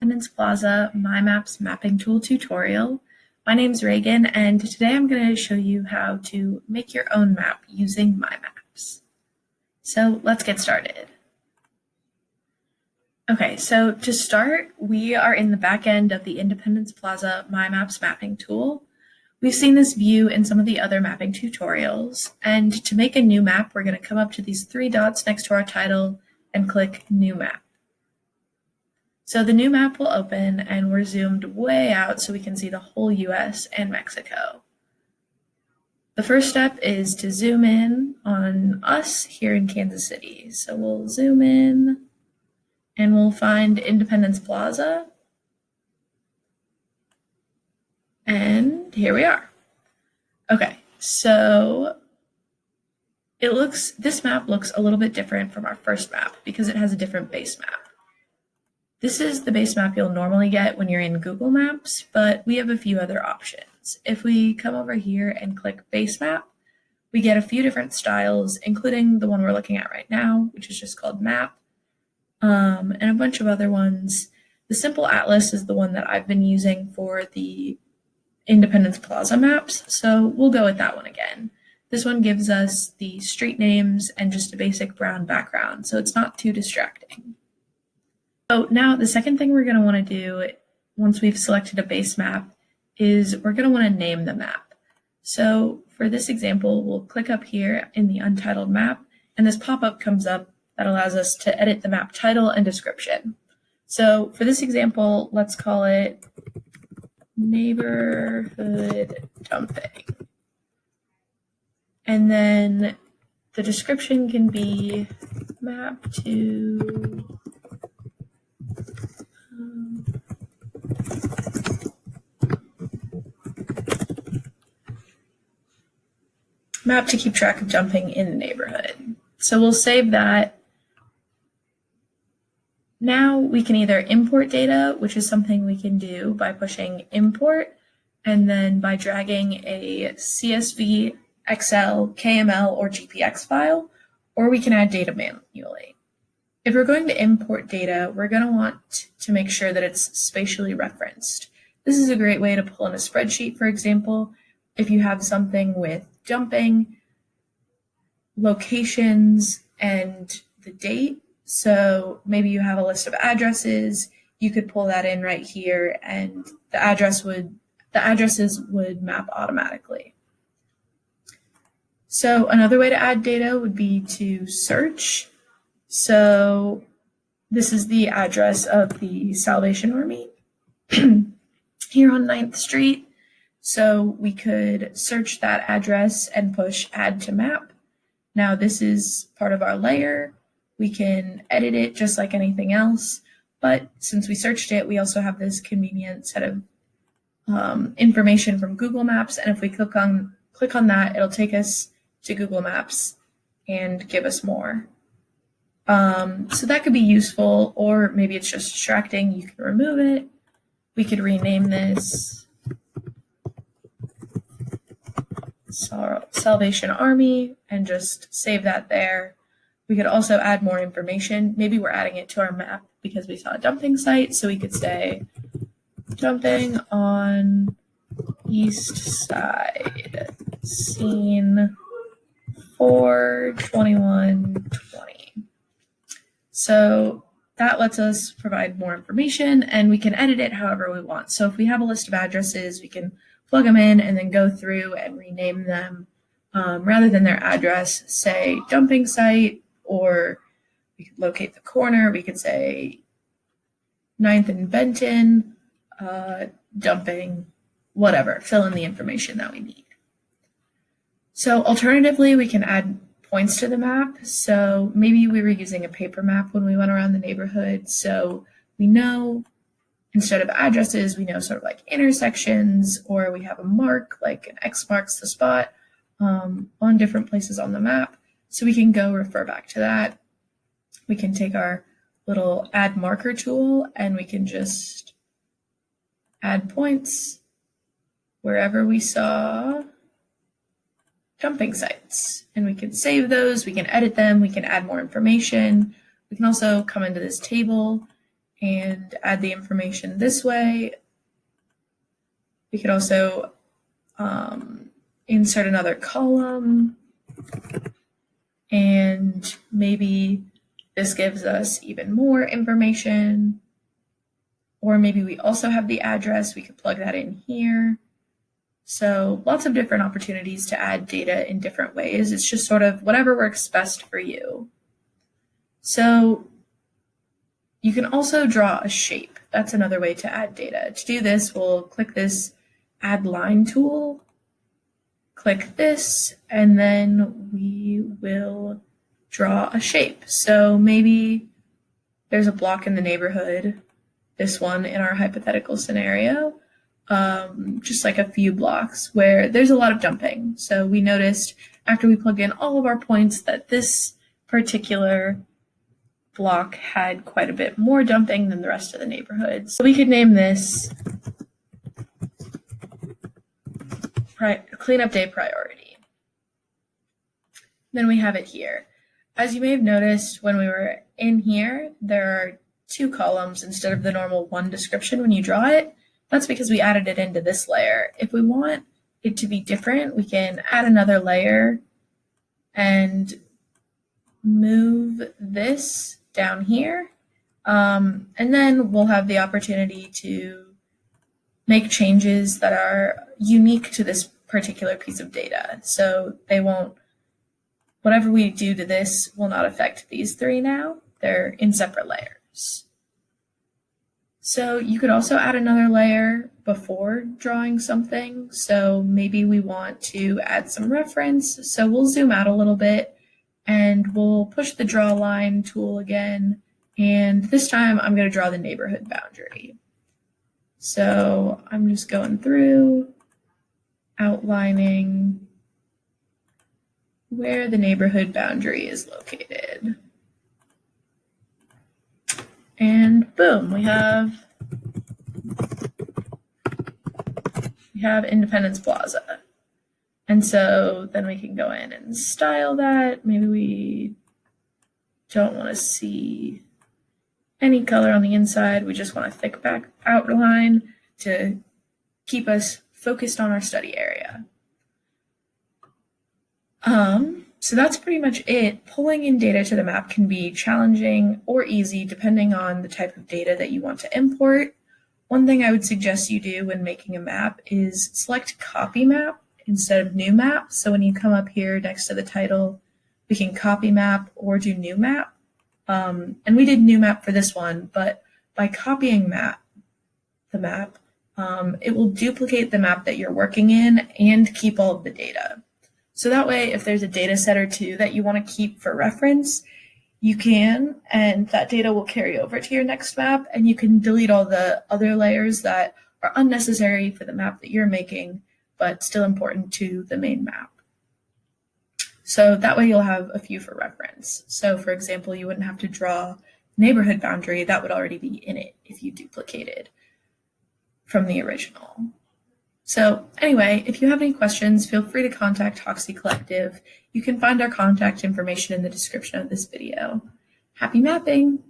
Independence Plaza myMaps mapping tool tutorial. My name's Reagan, and today I'm going to show you how to make your own map using myMaps. So let's get started. Okay, so to start, we are in the back end of the Independence Plaza myMaps mapping tool. We've seen this view in some of the other mapping tutorials, and to make a new map, we're going to come up to these three dots next to our title and click New Map. So the new map will open and we're zoomed way out so we can see the whole US and Mexico. The first step is to zoom in on us here in Kansas City. So we'll zoom in and we'll find Independence Plaza. And here we are. Okay, so this map looks a little bit different from our first map because it has a different base map. This is the base map you'll normally get when you're in Google Maps, but we have a few other options. If we come over here and click base map, we get a few different styles, including the one we're looking at right now, which is just called map, and a bunch of other ones. The simple atlas is the one that I've been using for the Independence Plaza maps, so we'll go with that one again. This one gives us the street names and just a basic brown background, so it's not too distracting. So now the second thing we're going to want to do once we've selected a base map is we're going to want to name the map. So for this example, we'll click up here in the untitled map, and this pop-up comes up that allows us to edit the map title and description. So for this example, let's call it Neighborhood Dumping. And then the description can be map to keep track of dumping in the neighborhood. So we'll save that. Now we can either import data, which is something we can do by pushing import, and then by dragging a CSV, Excel, KML, or GPX file, or we can add data manually. If we're going to import data, we're going to want to make sure that it's spatially referenced. This is a great way to pull in a spreadsheet, for example, if you have something with dumping, locations, and the date. So maybe you have a list of addresses, you could pull that in right here and the addresses would map automatically. So another way to add data would be to search. So this is the address of the Salvation Army here on 9th Street. So we could search that address and push add to map. Now this is part of our layer. We can edit it just like anything else, but since we searched it, we also have this convenient set of information from Google Maps. And if we click on that, it'll take us to Google Maps and give us more. So that could be useful, or maybe it's just distracting. You can remove it. We could rename this Salvation Army and just save that there. We could also add more information. Maybe we're adding it to our map because we saw a dumping site. So we could say dumping on east side, scene 4/21/20. So that lets us provide more information and we can edit it however we want. So if we have a list of addresses, we can plug them in and then go through and rename them rather than their address, say dumping site, or we could locate the corner. We could say 9th and Benton, dumping, whatever, fill in the information that we need. So alternatively, we can add points to the map. So maybe we were using a paper map when we went around the neighborhood. So we know instead of addresses, we know sort of like intersections, or we have a mark, like an X marks the spot on different places on the map. So we can go refer back to that. We can take our little add marker tool and we can just add points wherever we saw dumping sites. And we can save those, we can edit them, we can add more information. We can also come into this table and add the information this way. We could also insert another column, and maybe this gives us even more information. Or maybe we also have the address, we could plug that in here. So lots of different opportunities to add data in different ways. It's just sort of whatever works best for you. So you can also draw a shape. That's another way to add data. To do this, we'll click this Add Line tool, click this, and then we will draw a shape. So maybe there's a block in the neighborhood, this one in our hypothetical scenario, just like a few blocks where there's a lot of dumping. So we noticed after we plugged in all of our points that this particular block had quite a bit more dumping than the rest of the neighborhood. So we could name this Cleanup Day Priority. Then we have it here. As you may have noticed when we were in here, there are 2 columns instead of the normal 1 description when you draw it. That's because we added it into this layer. If we want it to be different, we can add another layer and move this down here. And then we'll have the opportunity to make changes that are unique to this particular piece of data. So they won't, whatever we do to this will not affect these 3 now. They're in separate layers. So you could also add another layer before drawing something. So maybe we want to add some reference. So we'll zoom out a little bit and we'll push the draw line tool again. And this time I'm going to draw the neighborhood boundary. So I'm just going through, outlining where the neighborhood boundary is located. And boom, we have Independence Plaza. And so then we can go in and style that. Maybe we don't want to see any color on the inside. We just want a thick back outline to keep us focused on our study area. So that's pretty much it. Pulling in data to the map can be challenging or easy depending on the type of data that you want to import. One thing I would suggest you do when making a map is select Copy Map instead of New Map. So when you come up here next to the title, we can Copy Map or do New Map. And we did New Map for this one, but by copying the map, it will duplicate the map that you're working in and keep all of the data. So that way, if there's a data set or 2 that you want to keep for reference, you can, and that data will carry over to your next map, and you can delete all the other layers that are unnecessary for the map that you're making, but still important to the main map. So that way you'll have a few for reference. So for example, you wouldn't have to draw neighborhood boundary. That would already be in it if you duplicated from the original. So anyway, if you have any questions, feel free to contact Hoxie Collective. You can find our contact information in the description of this video. Happy mapping!